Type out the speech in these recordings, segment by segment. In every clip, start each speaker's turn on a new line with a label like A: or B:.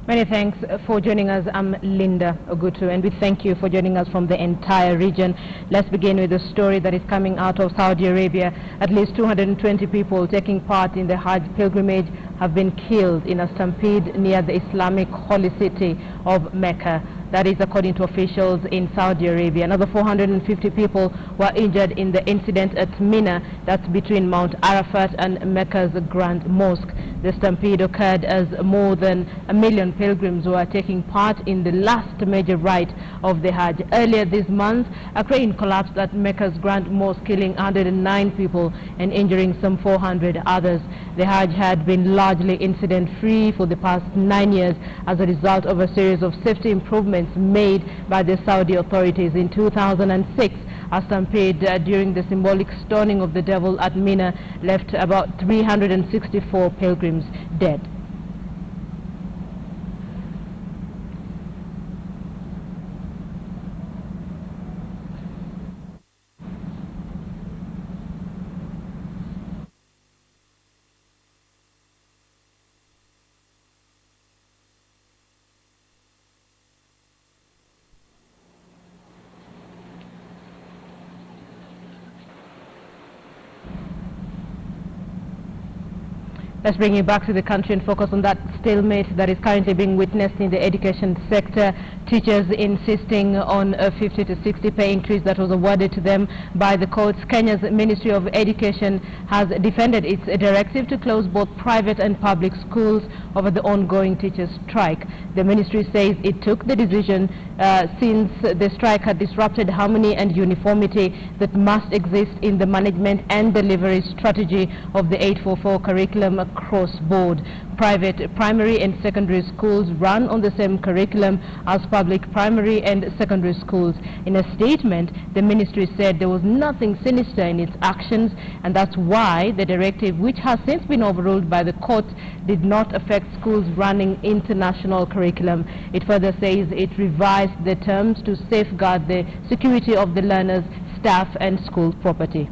A: Many thanks for joining us. I'm Linda Ogutu, and we thank you for joining us from the entire region. Let's begin with a story that is coming out of Saudi Arabia. At least 220 people taking part in the Hajj pilgrimage have been killed in a stampede near the Islamic holy city of Mecca. That is according to officials in Saudi Arabia. Another 450 people were injured in the incident at Mina, that's between Mount Arafat and Mecca's Grand Mosque. The stampede occurred as more than 1 million pilgrims were taking part in the last major rite of the Hajj. Earlier this month, a crane collapsed at Mecca's Grand Mosque, killing 109 people and injuring some 400 others. The Hajj had been largely incident-free for the past 9 years as a result of a series of safety improvements made by the Saudi authorities. In 2006, a stampede during the symbolic stoning of the devil at Mina left about 364 pilgrims dead. Let's bring you back to the country and focus on that stalemate that is currently being witnessed in the education sector. Teachers insisting on a 50 to 60 pay increase that was awarded to them by the courts. Kenya's Ministry of Education has defended its directive to close both private and public schools over the ongoing teachers' strike. The ministry says it took the decision since the strike had disrupted harmony and uniformity that must exist in the management and delivery strategy of the 844 curriculum across board. Private primary and secondary schools run on the same curriculum as public primary and secondary schools. In a statement, the ministry said there was nothing sinister in its actions, and that's why the directive, which has since been overruled by the court, did not affect schools running international curriculum. It further says it revised the terms to safeguard the security of the learners, staff and school property.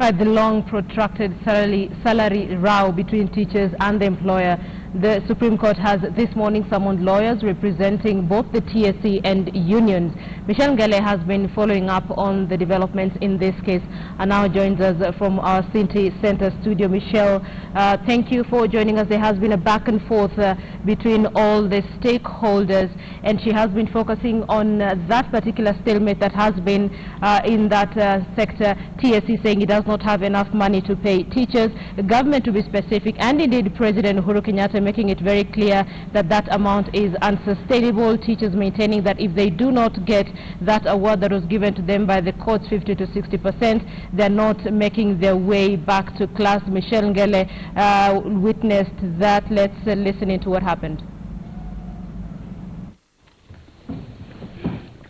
A: The long protracted salary row between teachers and the employer. The Supreme Court has this morning summoned lawyers representing both the TSC and unions. Michelle Ngele has been following up on the developments in this case and now joins us from our City Center studio. Michelle, thank you for joining us. There has been a back and forth between all the stakeholders, and she has been focusing on that particular stalemate that has been in that sector. TSC saying it does not have enough money to pay teachers, the government to be specific, and indeed President Uhuru Kenyatta making it very clear that that amount is unsustainable. Teachers maintaining that if they do not get that award that was given to them by the courts, 50 to 60%, they're not making their way back to class. Michelle Ngele witnessed that. Let's listen into what happened.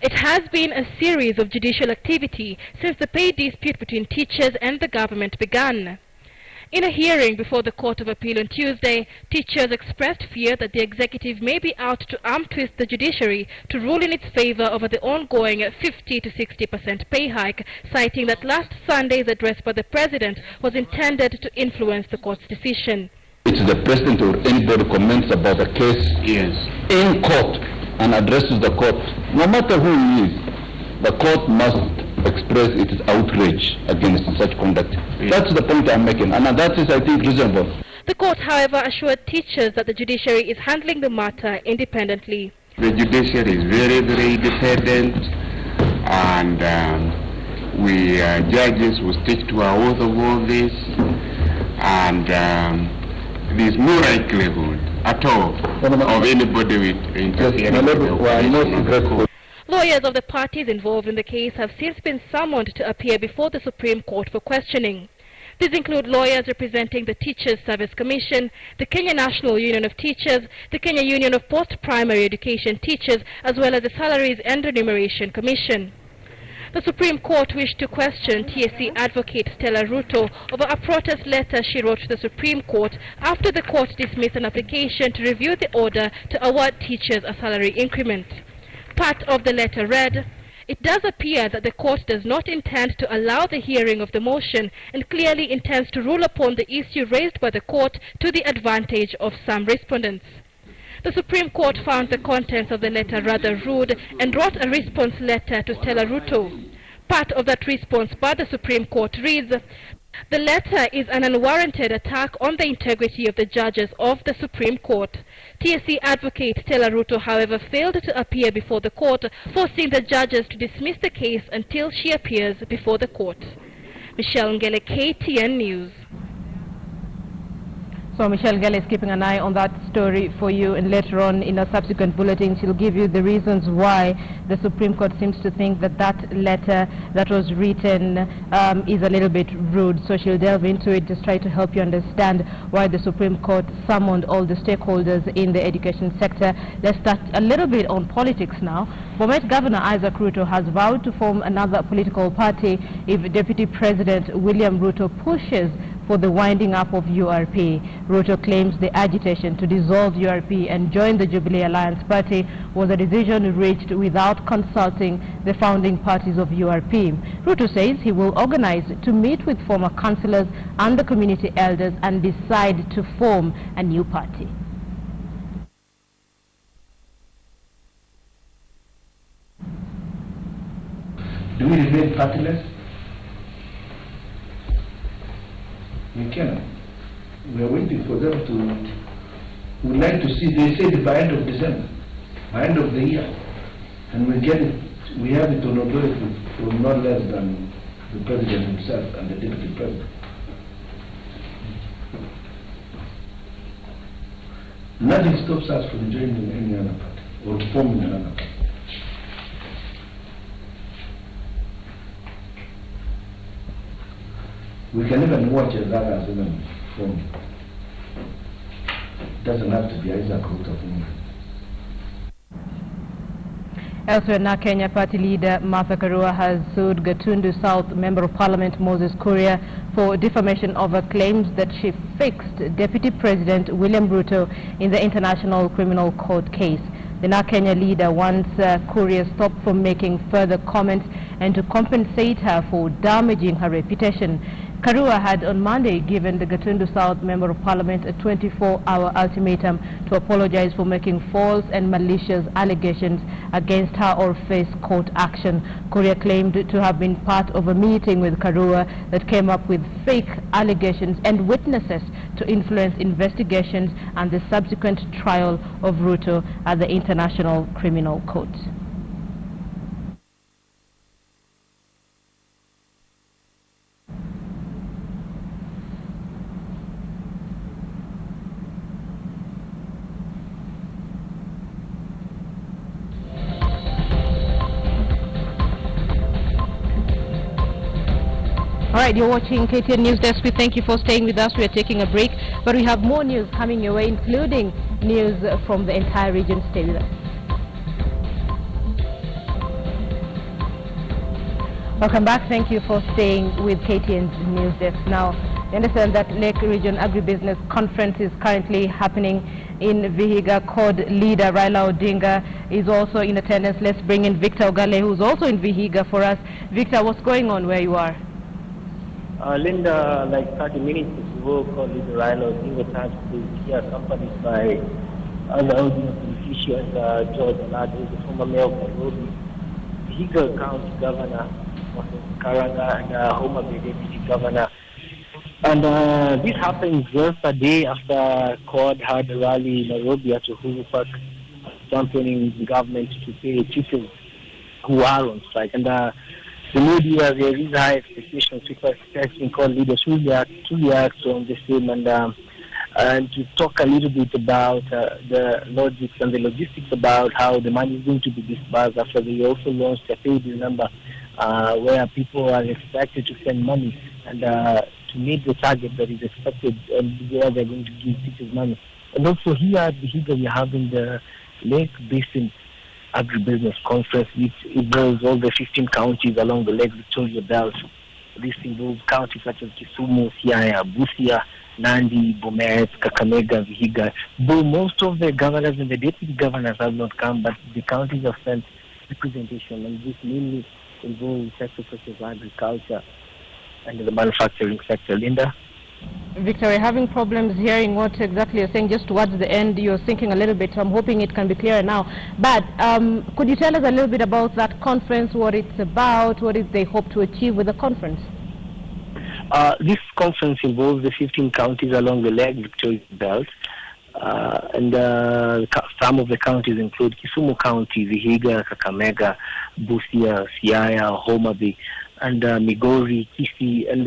B: It has been a series of judicial activity since the pay dispute between teachers and the government began. In a hearing before the Court of Appeal on Tuesday, teachers expressed fear that the executive may be out to arm twist the judiciary to rule in its favor over the ongoing 50 to 60% pay hike, citing that last Sunday's address by the president was intended to influence the court's decision.
C: It's the president or anybody comments about the case in court and addresses the court, no matter who he is, the court must express its outrage against such conduct. That's the point I'm making, and that is, I think, reasonable.
B: The court, however, assured teachers that the judiciary is handling the matter independently.
D: The judiciary is very, very independent, and we judges will stick to our oath of all this, and there is no likelihood at all of anybody with interfering.
B: Lawyers of the parties involved in the case have since been summoned to appear before the Supreme Court for questioning. These include lawyers representing the Teachers Service Commission, the Kenya National Union of Teachers, the Kenya Union of Post-Primary Education Teachers, as well as the Salaries and Remuneration Commission. The Supreme Court wished to question TSC advocate Stella Ruto over a protest letter she wrote to the Supreme Court after the court dismissed an application to review the order to award teachers a salary increment. Part of the letter read, "It does appear that the court does not intend to allow the hearing of the motion and clearly intends to rule upon the issue raised by the court to the advantage of some respondents." The Supreme Court found the contents of the letter rather rude and wrote a response letter to Stella Ruto. Part of that response by the Supreme Court reads, "The letter is an unwarranted attack on the integrity of the judges of the Supreme Court." TSC advocate Stella Ruto, however, failed to appear before the court, forcing the judges to dismiss the case until she appears before the court. Michelle Ngele, KTN News.
A: So Michelle Ngele is keeping an eye on that story for you, and later on in a subsequent bulletin she'll give you the reasons why the Supreme Court seems to think that that letter that was written is a little bit rude. So she'll delve into it, just try to help you understand why the Supreme Court summoned all the stakeholders in the education sector. Let's start a little bit on politics now. Bomet Governor Isaac Ruto has vowed to form another political party if Deputy President William Ruto pushes for the winding up of URP. Ruto claims the agitation to dissolve URP and join the Jubilee Alliance Party was a decision reached without consulting the founding parties of URP. Ruto says he will organize to meet with former councillors and the community elders and decide to form a new party.
E: Do we remain partyless? We cannot. We are waiting for them to, we'd like to see, they said by end of December, by end of the year, and we get it, we have it on authority from not less than the President himself and the Deputy President. Nothing stops us from joining any other party or forming another party. We can even watch as others even form. It doesn't have to be Isaac Ruto.
A: Elsewhere now, Kenya Party leader Martha Karua has sued Gatundu South Member of Parliament Moses Kuria for defamation over claims that she fixed Deputy President William Ruto in the International Criminal Court case. The now Kenya leader wants Kuria stopped from making further comments and to compensate her for damaging her reputation. Karua had on Monday given the Gatundu South Member of Parliament a 24-hour ultimatum to apologize for making false and malicious allegations against her or face court action. Kuria claimed to have been part of a meeting with Karua that came up with fake allegations and witnesses to influence investigations and the subsequent trial of Ruto at the International Criminal Court. All right, you're watching KTN Newsdesk. We thank you for staying with us. We are taking a break, but we have more news coming your way, including news from the entire region. Stay with us. Welcome back. Thank you for staying with KTN's Newsdesk. Now, you understand that Lake Region Agribusiness Conference is currently happening in Vihiga. CORD leader Raila Odinga is also in attendance. Let's bring in Victor Ogale, who's also in Vihiga for us. Victor, what's going on where you are?
F: Linda, like 30 minutes ago, CORD leader Raila Odinga touched is here accompanied by other audience officials, George Alad, who is the former mayor of Nairobi, Vihiga County Governor Karanga, and Homa Bay Deputy Governor. And this happens just a day after CORD had a rally in Nairobi at Uhuru Park, championing the government to pay teachers who are on strike. And the media, there is high expectations because expecting CORD leaders who react on the same and to talk a little bit about the logics and the logistics about how the money is going to be disbursed after they also launched a pay bill number where people are expected to send money and to meet the target that is expected and where they're going to give teachers money. And also here at Vihiga, we're having the Lake Basin Agribusiness Conference, which involves all the 15 counties along the Lake Victoria Belt. This involves counties such as Kisumu, Siaya, Busia, Nandi, Bomet, Kakamega, Vihiga. Though most of the governors and the deputy governors have not come, but the counties have sent representation, and this mainly involves sectors such as agriculture and the manufacturing sector. Linda?
A: Victor, we're having problems hearing what exactly you're saying. Just towards the end, you're thinking a little bit, so I'm hoping it can be clearer now. But could you tell us a little bit about that conference, what it's about, what they hope to achieve with the conference?
F: This conference involves the 15 counties along the Lake Victoria Belt. And some of the counties include Kisumu County, Vihiga, Kakamega, Busia, Siaya, Homa Bay, and Migori, Kisii. And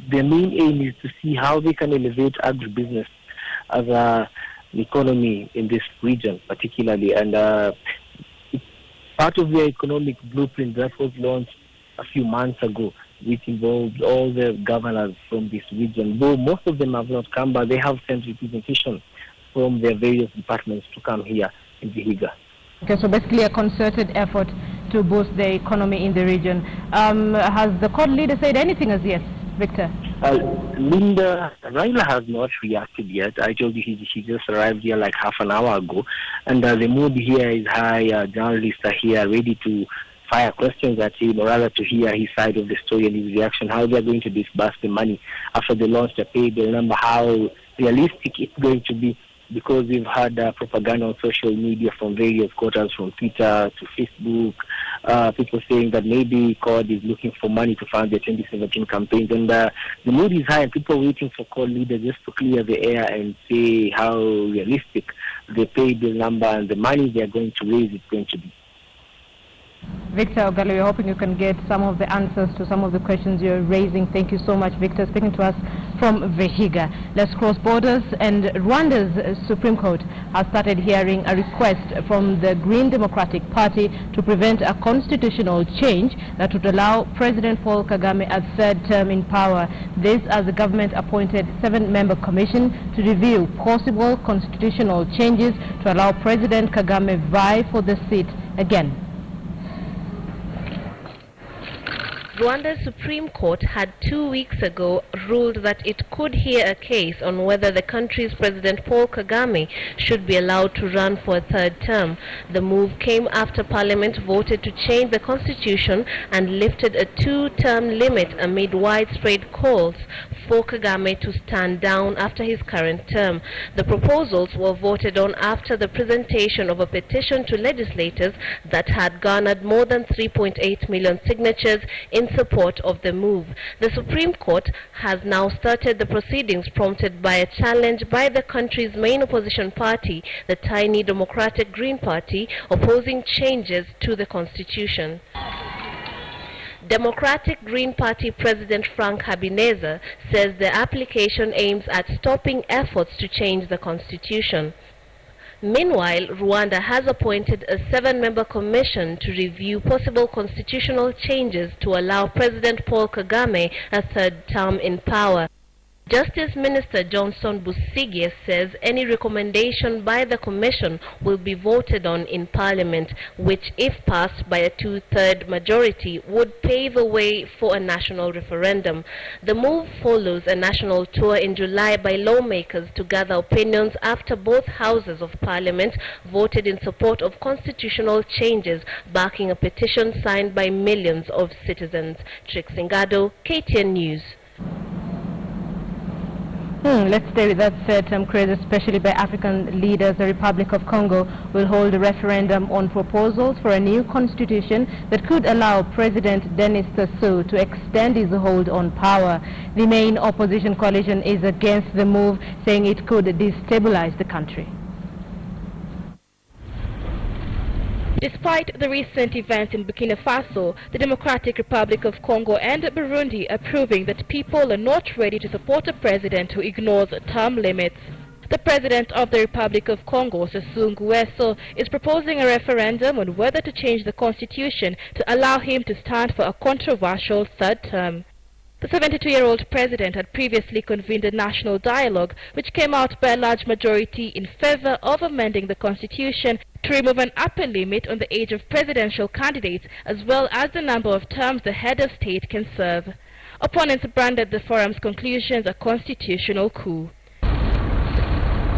F: the main aim is to see how they can elevate agribusiness as an economy in this region, particularly. And it's part of their economic blueprint that was launched a few months ago, which involved all the governors from this region. Though most of them have not come, but they have sent representation from their various departments to come here in Vihiga.
A: Okay, so basically a concerted effort to boost the economy in the region. Has the court leader said anything as yet, Victor?
F: Linda, Raila has not reacted yet. I told you she just arrived here like half an hour ago. And the mood here is high. Journalists are here ready to fire questions at him, or rather to hear his side of the story and his reaction, how they're going to disburse the money after they launched the pay bill number, how realistic it's going to be, because we've had propaganda on social media from various quarters, from Twitter to Facebook, people saying that maybe CORD is looking for money to fund the 2017 campaigns. And the mood is high, and people are waiting for CORD leaders just to clear the air and say how realistic the pay bill number and the money they're going to raise is going to be.
A: Victor Ogalo, we're hoping you can get some of the answers to some of the questions you're raising. Thank you so much, Victor, speaking to us from Vihiga. Let's cross borders, and Rwanda's Supreme Court has started hearing a request from the Green Democratic Party to prevent a constitutional change that would allow President Paul Kagame a third term in power. This as the government appointed 7-member commission to review possible constitutional changes to allow President Kagame vie for the seat again.
G: Rwanda's Supreme Court had 2 weeks ago ruled that it could hear a case on whether the country's President Paul Kagame should be allowed to run for a third term. The move came after Parliament voted to change the constitution and lifted a 2-term limit amid widespread calls for Kagame to stand down after his current term. The proposals were voted on after the presentation of a petition to legislators that had garnered more than 3.8 million signatures in support of the move. The Supreme Court has now started the proceedings prompted by a challenge by the country's main opposition party, the tiny Democratic Green Party, opposing changes to the constitution. Democratic Green Party President Frank Habineza says the application aims at stopping efforts to change the constitution. Meanwhile, Rwanda has appointed a 7-member commission to review possible constitutional changes to allow President Paul Kagame a third term in power. Justice Minister Johnson Busingye says any recommendation by the Commission will be voted on in Parliament, which, if passed by a 2/3 majority, would pave the way for a national referendum. The move follows a national tour in July by lawmakers to gather opinions after both houses of Parliament voted in support of constitutional changes, backing a petition signed by millions of citizens. Trixingado, KTN News.
A: Let's stay with that third term craze, especially by African leaders. The Republic of Congo will hold a referendum on proposals for a new constitution that could allow President Denis Sassou to extend his hold on power. The main opposition coalition is against the move, saying it could destabilize the country.
B: Despite the recent events in Burkina Faso, the Democratic Republic of Congo and Burundi are proving that people are not ready to support a president who ignores term limits. The President of the Republic of Congo, Sassou Nguesso, is proposing a referendum on whether to change the constitution to allow him to stand for a controversial third term. The 72-year-old president had previously convened a national dialogue which came out by a large majority in favor of amending the constitution to remove an upper limit on the age of presidential candidates as well as the number of terms the head of state can serve. Opponents branded the forum's conclusions a constitutional coup.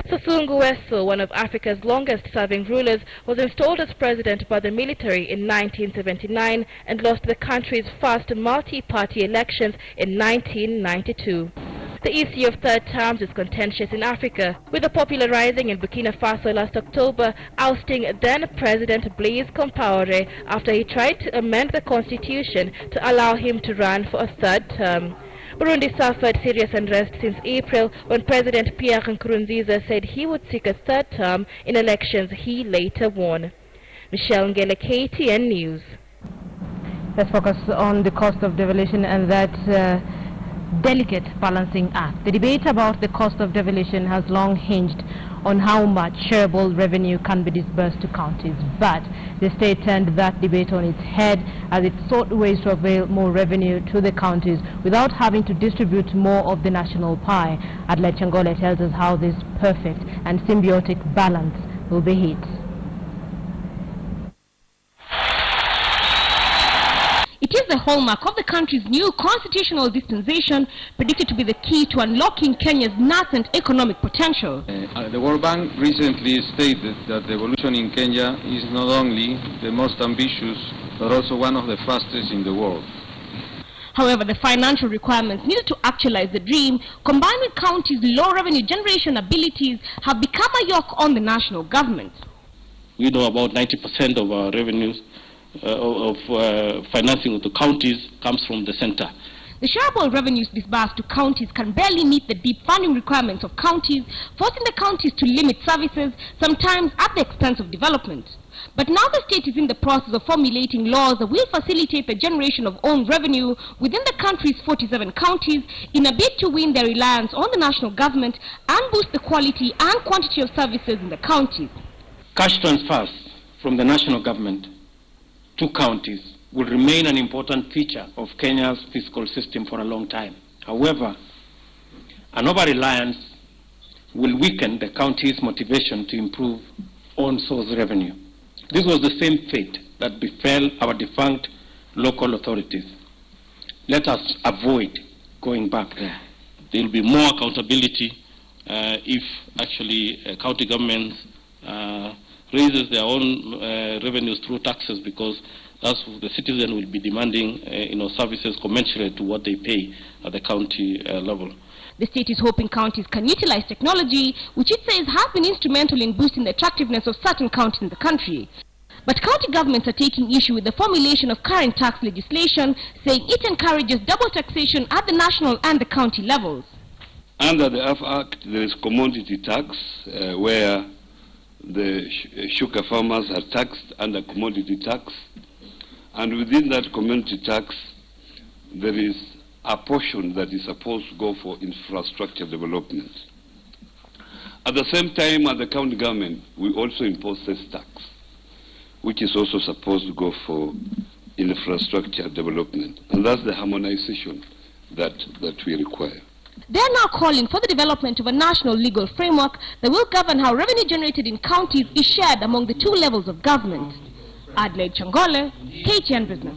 B: Sassou Nguesso, one of Africa's longest-serving rulers, was installed as president by the military in 1979 and lost the country's first multi-party elections in 1992. The issue of third terms is contentious in Africa, with a popular rising in Burkina Faso last October ousting then-President Blaise Compaoré after he tried to amend the constitution to allow him to run for a third term. Burundi suffered serious unrest since April when President Pierre Nkurunziza said he would seek a third term in elections he later won. Michelle Ngele, KTN News.
A: Let's focus on the cost of devolution and that delicate balancing act. The debate about the cost of devolution has long hinged on how much shareable revenue can be disbursed to counties, but the state turned that debate on its head as it sought ways to avail more revenue to the counties without having to distribute more of the national pie. Adelaide Changole tells us how this perfect and symbiotic balance will be hit.
H: It is the hallmark of the country's new constitutional dispensation, predicted to be the key to unlocking Kenya's nascent economic potential.
I: The World Bank recently stated that devolution in Kenya is not only the most ambitious, but also one of the fastest in the world.
H: However, the financial requirements needed to actualize the dream, combined with counties' low revenue generation abilities, have become a yoke on the national government.
J: We know about 90% of our revenues financing of the counties comes from the center.
H: The shareable revenues disbursed to counties can barely meet the deep funding requirements of counties, forcing the counties to limit services, sometimes at the expense of development. But now the state is in the process of formulating laws that will facilitate the generation of own revenue within the country's 47 counties in a bid to win their reliance on the national government and boost the quality and quantity of services in the counties.
J: Cash transfers from the national government to counties will remain an important feature of Kenya's fiscal system for a long time. However, an over-reliance will weaken the county's motivation to improve on-source revenue. This was the same fate that befell our defunct local authorities. Let us avoid going back there.
K: There will be more accountability if actually county governments raises their own revenues through taxes, because that's the citizen will be demanding services commensurate to what they pay at the county level.
H: The state is hoping counties can utilize technology, which it says has been instrumental in boosting the attractiveness of certain counties in the country. But county governments are taking issue with the formulation of current tax legislation, saying it encourages double taxation at the national and the county levels.
L: Under the F Act, there is commodity tax, where the sugar farmers are taxed under commodity tax, and within that commodity tax there is a portion that is supposed to go for infrastructure development. At the same time, at the county government, we also impose sales tax, which is also supposed to go for infrastructure development, and that's the harmonization that we require.
H: They are now calling for the development of a national legal framework that will govern how revenue generated in counties is shared among the two levels of government. Adelaide Changole, KTN Business.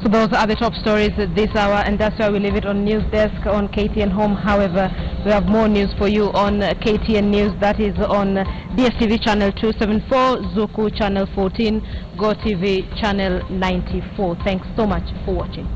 A: So those are the top stories at this hour, and that's why we leave it on Newsdesk on KTN Home. However, we have more news for you on KTN News. That is on DSTV channel 274, Zuku channel 14, GoTV channel 94. Thanks so much for watching.